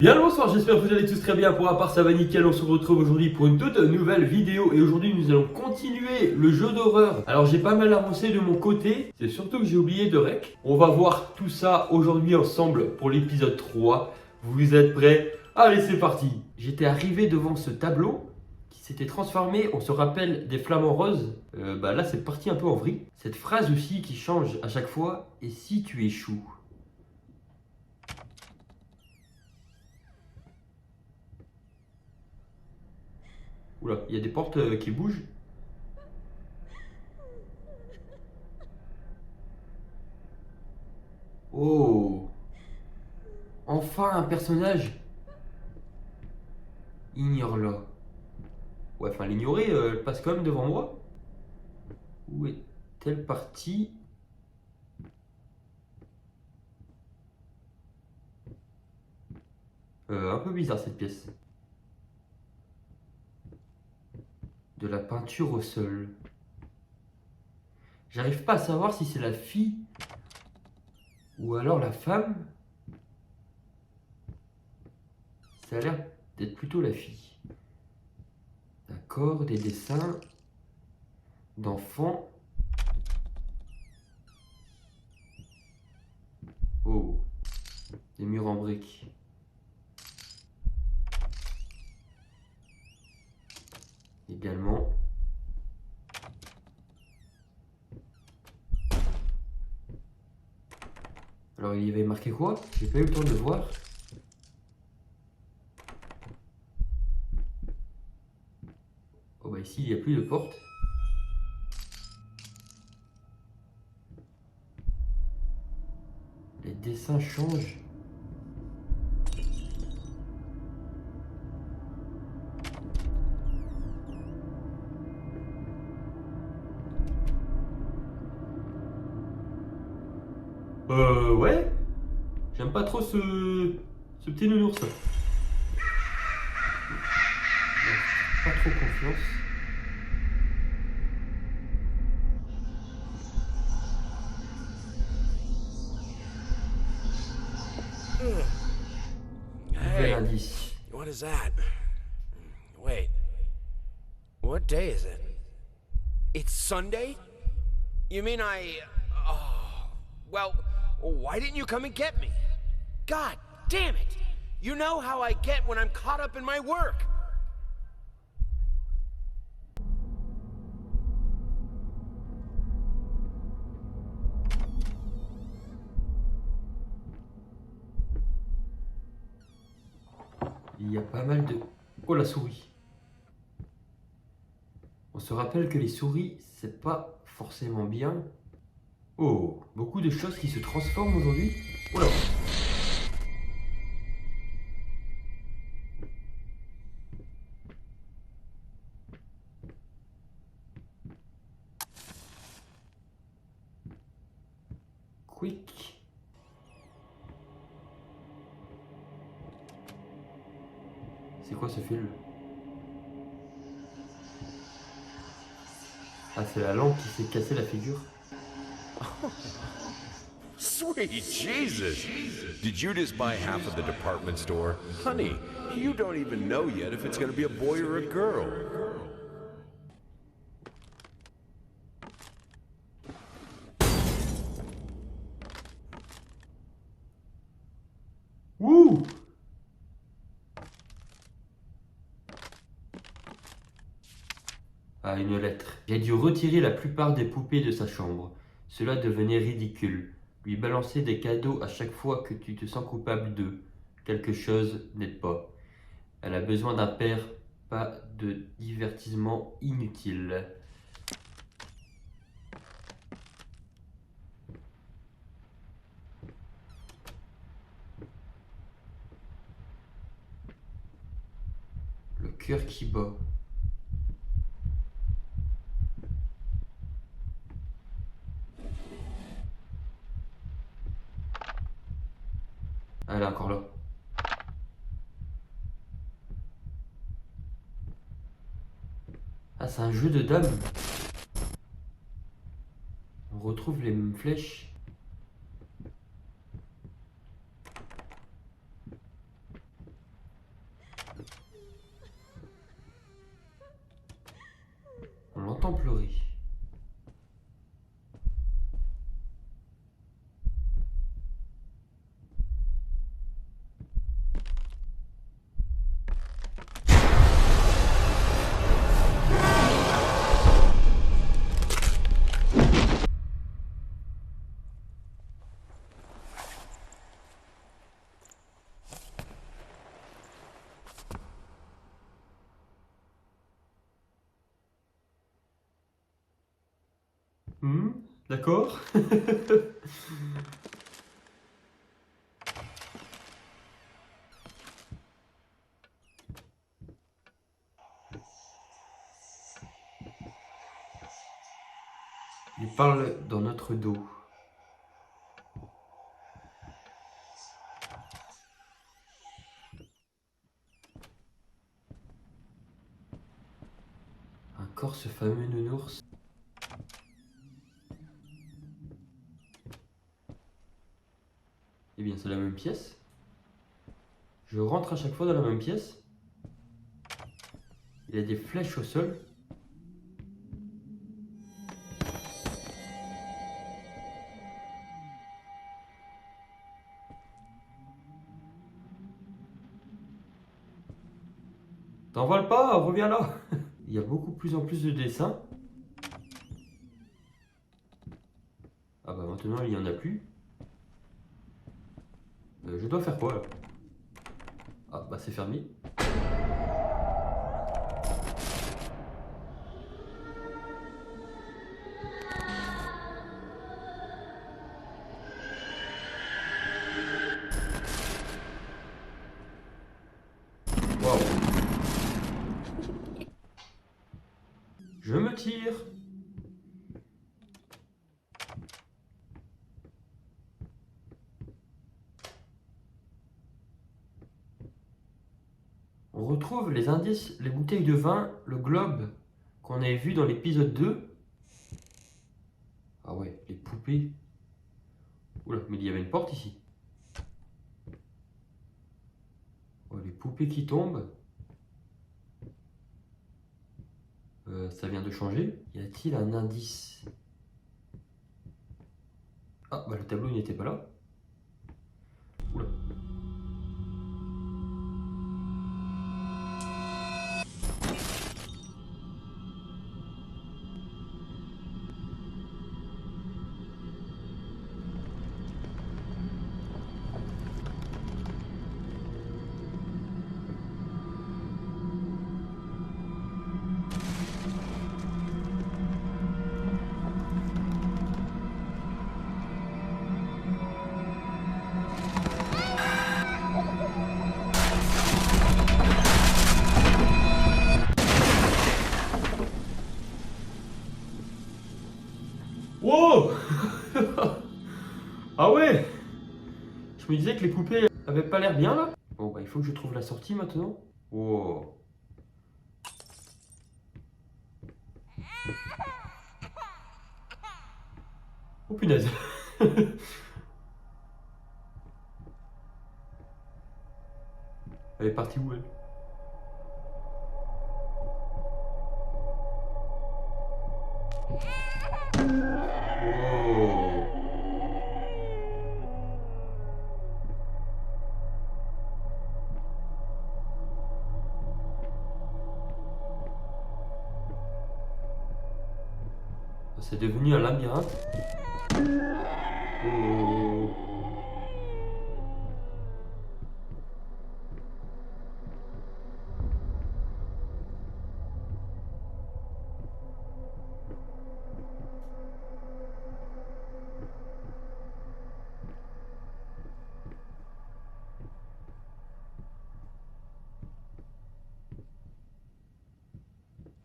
Bien le bonsoir, j'espère que vous allez tous très bien. Pour ma part, ça va nickel. On se retrouve aujourd'hui pour une toute nouvelle vidéo. Et aujourd'hui, nous allons continuer le jeu d'horreur. Alors, j'ai pas mal avancé de mon côté. C'est surtout que j'ai oublié de rec. On va voir tout ça aujourd'hui ensemble pour l'épisode 3. Vous êtes prêts? Allez, c'est parti. J'étais arrivé devant ce tableau qui s'était transformé. On se rappelle des flamants roses. Là, c'est parti un peu en vrille. Cette phrase aussi qui change à chaque fois. Et si tu échoues? Oula, il y a des portes qui bougent. Oh, enfin un personnage. Ignore-la. Ouais, enfin l'ignorer, elle passe quand même devant moi. Où est-elle partie? Un peu bizarre cette pièce. De la peinture au sol. J'arrive pas à savoir si c'est la fille ou alors la femme. Ça a l'air d'être plutôt la fille. D'accord, des dessins d'enfants. Oh, des murs en briques. Également. Alors il y avait marqué quoi? J'ai pas eu le temps de le voir. Oh bah ici il n'y a plus de porte. Les dessins changent. Ouais. J'aime pas trop ce petit nounours. Pas trop confiance. Nouvel Hey, indice. what is that? Wait, what day is it? It's Sunday? You mean Oh, well, why didn't you come and get me? God damn it! You know how I get when I'm caught up in my work! Il y a pas mal de... Oh la souris. On se rappelle que les souris, c'est pas forcément bien. Oh, beaucoup de choses qui se transforment aujourd'hui. Oh là. Quick. C'est quoi ce film? Ah, c'est la lampe qui s'est cassée la figure. Sweet Jesus! Did you just buy half of the department store? Honey, you don't even know yet if it's gonna be a boy or a girl. Ouh! Ah, une lettre. J'ai dû retirer la plupart des poupées de sa chambre. Cela devenait ridicule. Lui balancer des cadeaux à chaque fois que tu te sens coupable de quelque chose n'aide pas. Elle a besoin d'un père, pas de divertissement inutile. Le cœur qui bat. Ah, elle est encore là. Ah, c'est un jeu de dames. On retrouve les mêmes flèches. J'entends pleurer. D'accord. Il parle dans notre dos. Encore ce fameux nounours. Eh bien, c'est la même pièce. Je rentre à chaque fois dans la même pièce. Il y a des flèches au sol. T'envoles pas, reviens là. Il y a beaucoup plus en plus de dessins. Ah bah maintenant il n'y en a plus. Je dois faire quoi là? Ah bah c'est fermé. Waouh. Je me tire. On retrouve les indices, les bouteilles de vin, le globe qu'on avait vu dans l'épisode 2. Ah ouais, les poupées. Oula, mais il y avait une porte ici. Oh, les poupées qui tombent. Ça vient de changer. Y a-t-il un indice? Ah, bah le tableau n'était pas là. Oula. Wow. Ah ouais. Je me disais que les poupées avaient pas l'air bien là. Bon bah il faut que je trouve la sortie maintenant. Wow. Oh punaise. Elle est partie où elle? Wow. C'est devenu un labyrinthe. Oh.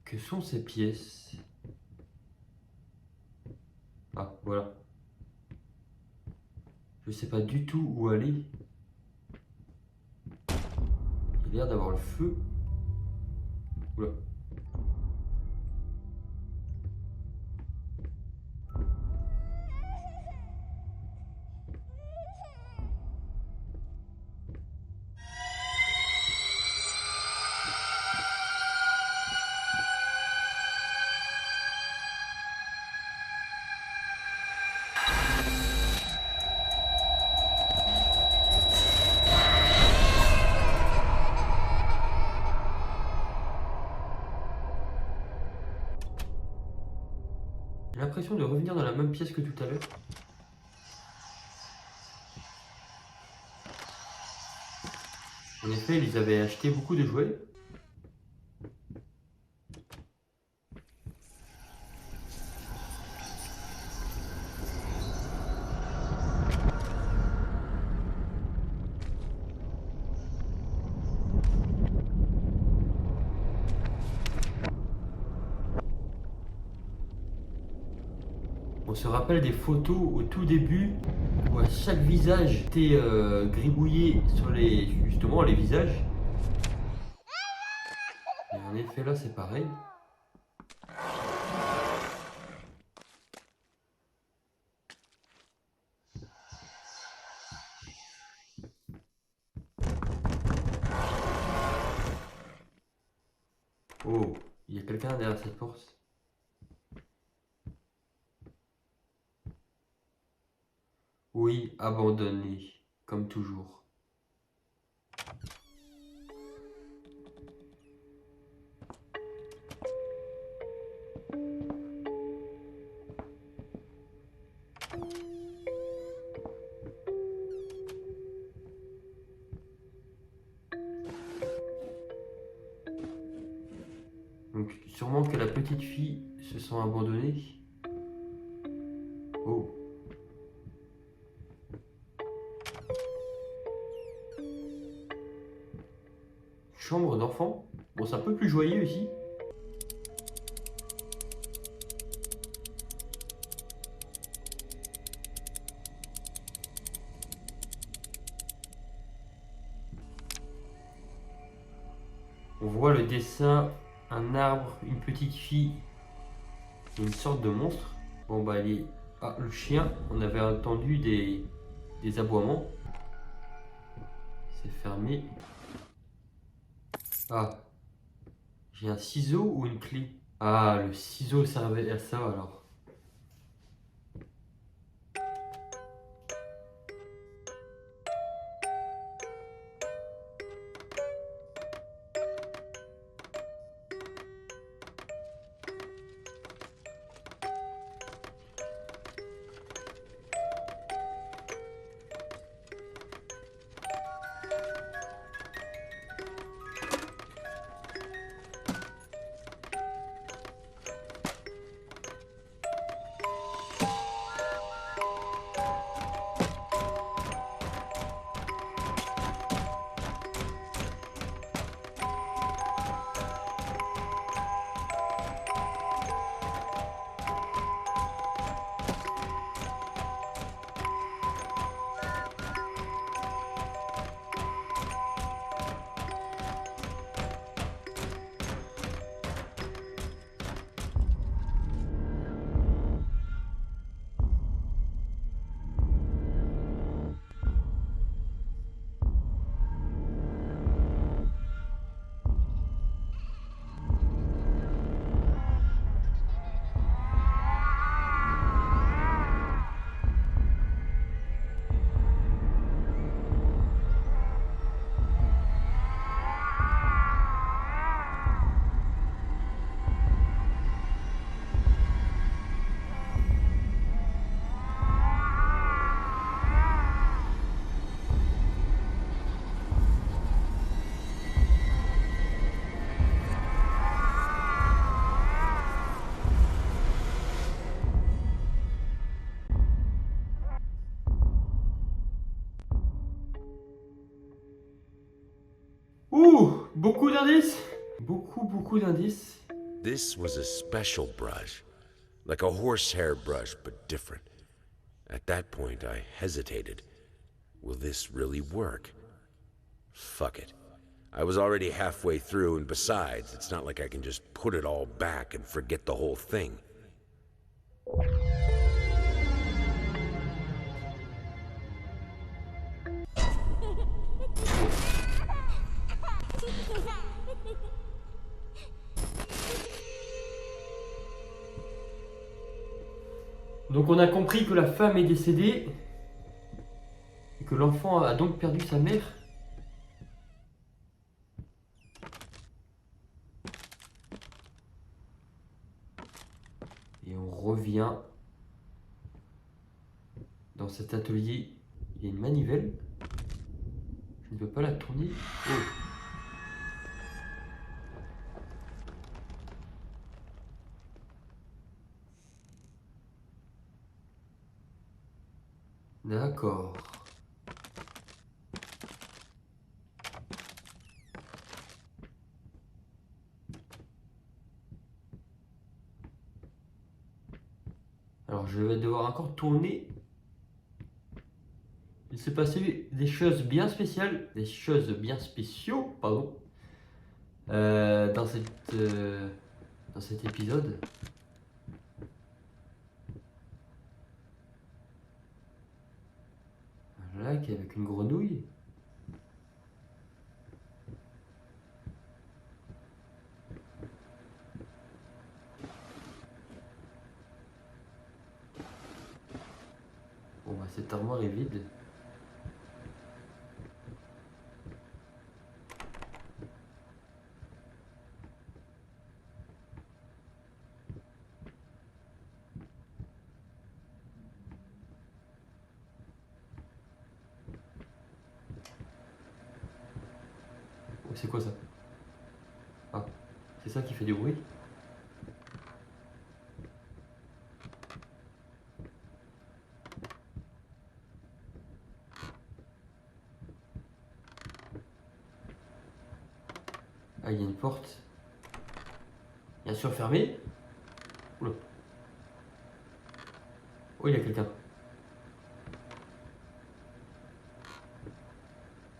Que sont ces pièces? Ah, voilà. Je sais pas du tout où aller. Il a l'air d'avoir le feu. Oula. l'impression de revenir dans la même pièce que tout à l'heure. En effet, ils avaient acheté beaucoup de jouets. On se rappelle des photos au tout début où à chaque visage était gribouillé sur justement les visages. Et en effet là c'est pareil. Oh, il y a quelqu'un derrière cette porte. Oui, abandonné, comme toujours. Donc sûrement que la petite fille se sent abandonnée. Oh. Chambre d'enfant. Bon, c'est un peu plus joyeux ici. On voit le dessin, un arbre, une petite fille, et une sorte de monstre. Bon bah il est... Ah, le chien, on avait entendu des aboiements. C'est fermé. Ah, j'ai un ciseau ou une clé? Ah, le ciseau servait à ça alors. Ouh, beaucoup d'indices. Beaucoup d'indices. This was a special brush, like a horsehair brush, but different. At that point, I hesitated. Will this really work? Fuck it. I was already halfway through, and besides, it's not like I can just put it all back and forget the whole thing. Donc on a compris que la femme est décédée et que l'enfant a donc perdu sa mère. Et Et on revient dans cet atelier. Il y a une manivelle. Je ne peux pas la tourner. Oh. D'accord. Alors je vais devoir encore tourner. Il s'est passé des choses bien spéciales, pardon, dans cet épisode. Un lac avec une grenouille. Bon bah cette armoire est vide. Oh, c'est quoi ça? Ah, c'est ça qui fait du bruit? Ah, il y a une porte. Bien sûr fermée. Oula. Oh, il y a quelqu'un.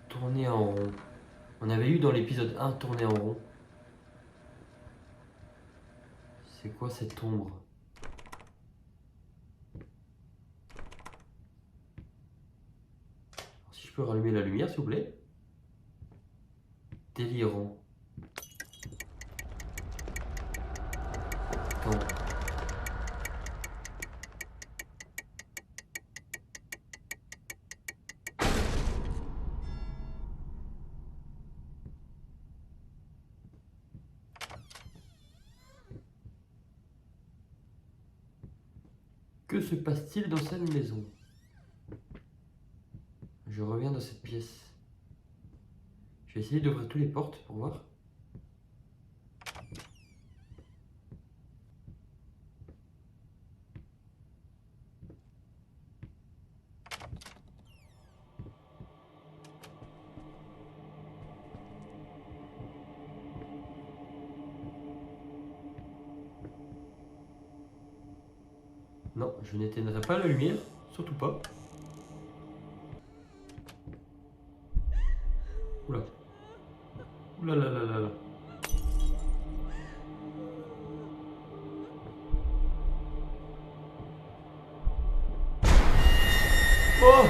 Tourner en rond. On avait eu dans l'épisode 1 tourner en rond. C'est quoi cette ombre? Alors, si je peux rallumer la lumière, s'il vous plaît. Délirant. Attends. Que se passe-t-il dans cette maison? Je reviens dans cette pièce. Je vais essayer d'ouvrir toutes les portes pour voir. Non, je n'éteindrai pas la lumière, surtout pas. Oula. Oula là là là là. Oh!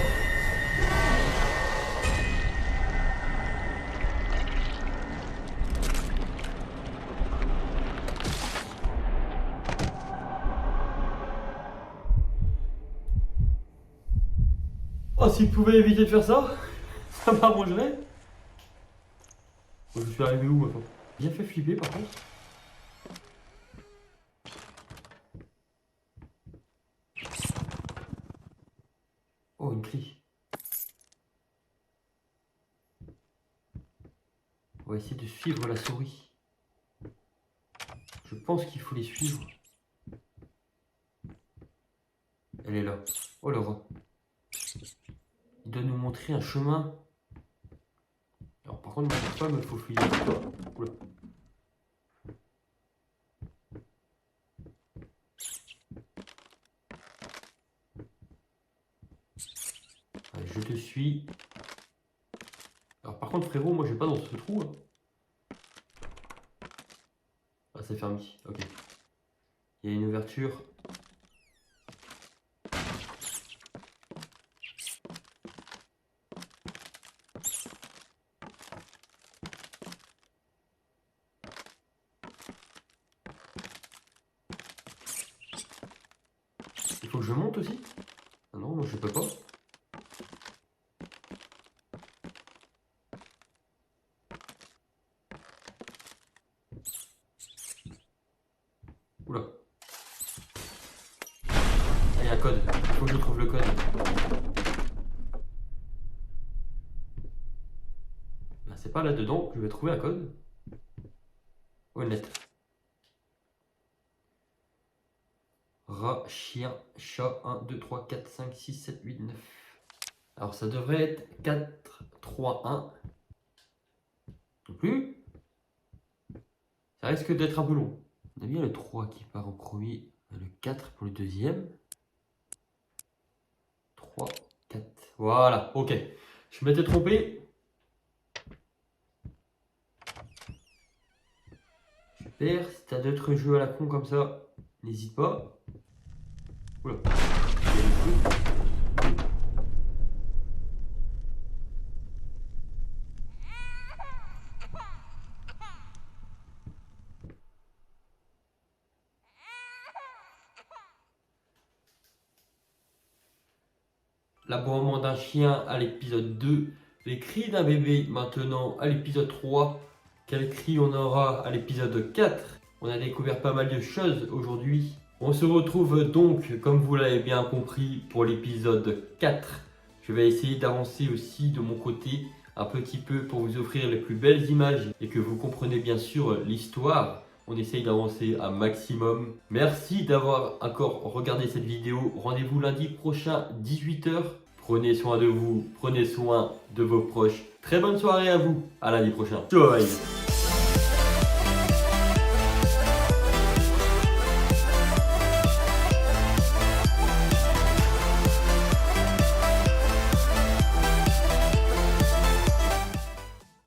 Oh, s'il pouvait éviter de faire ça, ça m'arrangerait. Oh, je suis arrivé où maintenant? Bien fait flipper par contre. Oh, une clé. On va essayer de suivre la souris. Je pense qu'il faut les suivre. Elle est là. Oh le rat. Il doit nous montrer un chemin. Alors par contre, je ne sais pas, mais il faut fuir. Oula. Allez, je te suis. Alors par contre, frérot, moi j'ai pas dans ce trou. Hein. Ah, c'est fermé. Ok. Il y a une ouverture. Il faut que je monte aussi? Ah non, moi je peux pas. Oula. Un code. Il faut que je trouve le code. Ben, c'est pas là-dedans que je vais trouver un code. Honnête. Rat, chien, chat, 1, 2, 3, 4, 5, 6, 7, 8, 9. Alors ça devrait être 4, 3, 1. Non plus. Ça risque d'être un peu long. On a bien le 3 qui part en premier. Le 4 pour le deuxième. 3, 4. Voilà, ok. Je m'étais trompé. Super. Si t'as d'autres jeux à la con comme ça, n'hésite pas. Oula. L'aboiement d'un chien à l'épisode 2, les cris d'un bébé maintenant à l'épisode 3, quels cris on aura à l'épisode 4. On a découvert pas mal de choses aujourd'hui. On se retrouve donc, comme vous l'avez bien compris, pour l'épisode 4. Je vais essayer d'avancer aussi de mon côté un petit peu pour vous offrir les plus belles images et que vous comprenez bien sûr l'histoire. On essaye d'avancer un maximum. Merci d'avoir encore regardé cette vidéo. Rendez-vous lundi prochain, 18 h. Prenez soin de vous, prenez soin de vos proches. Très bonne soirée à vous. À lundi prochain. Ciao.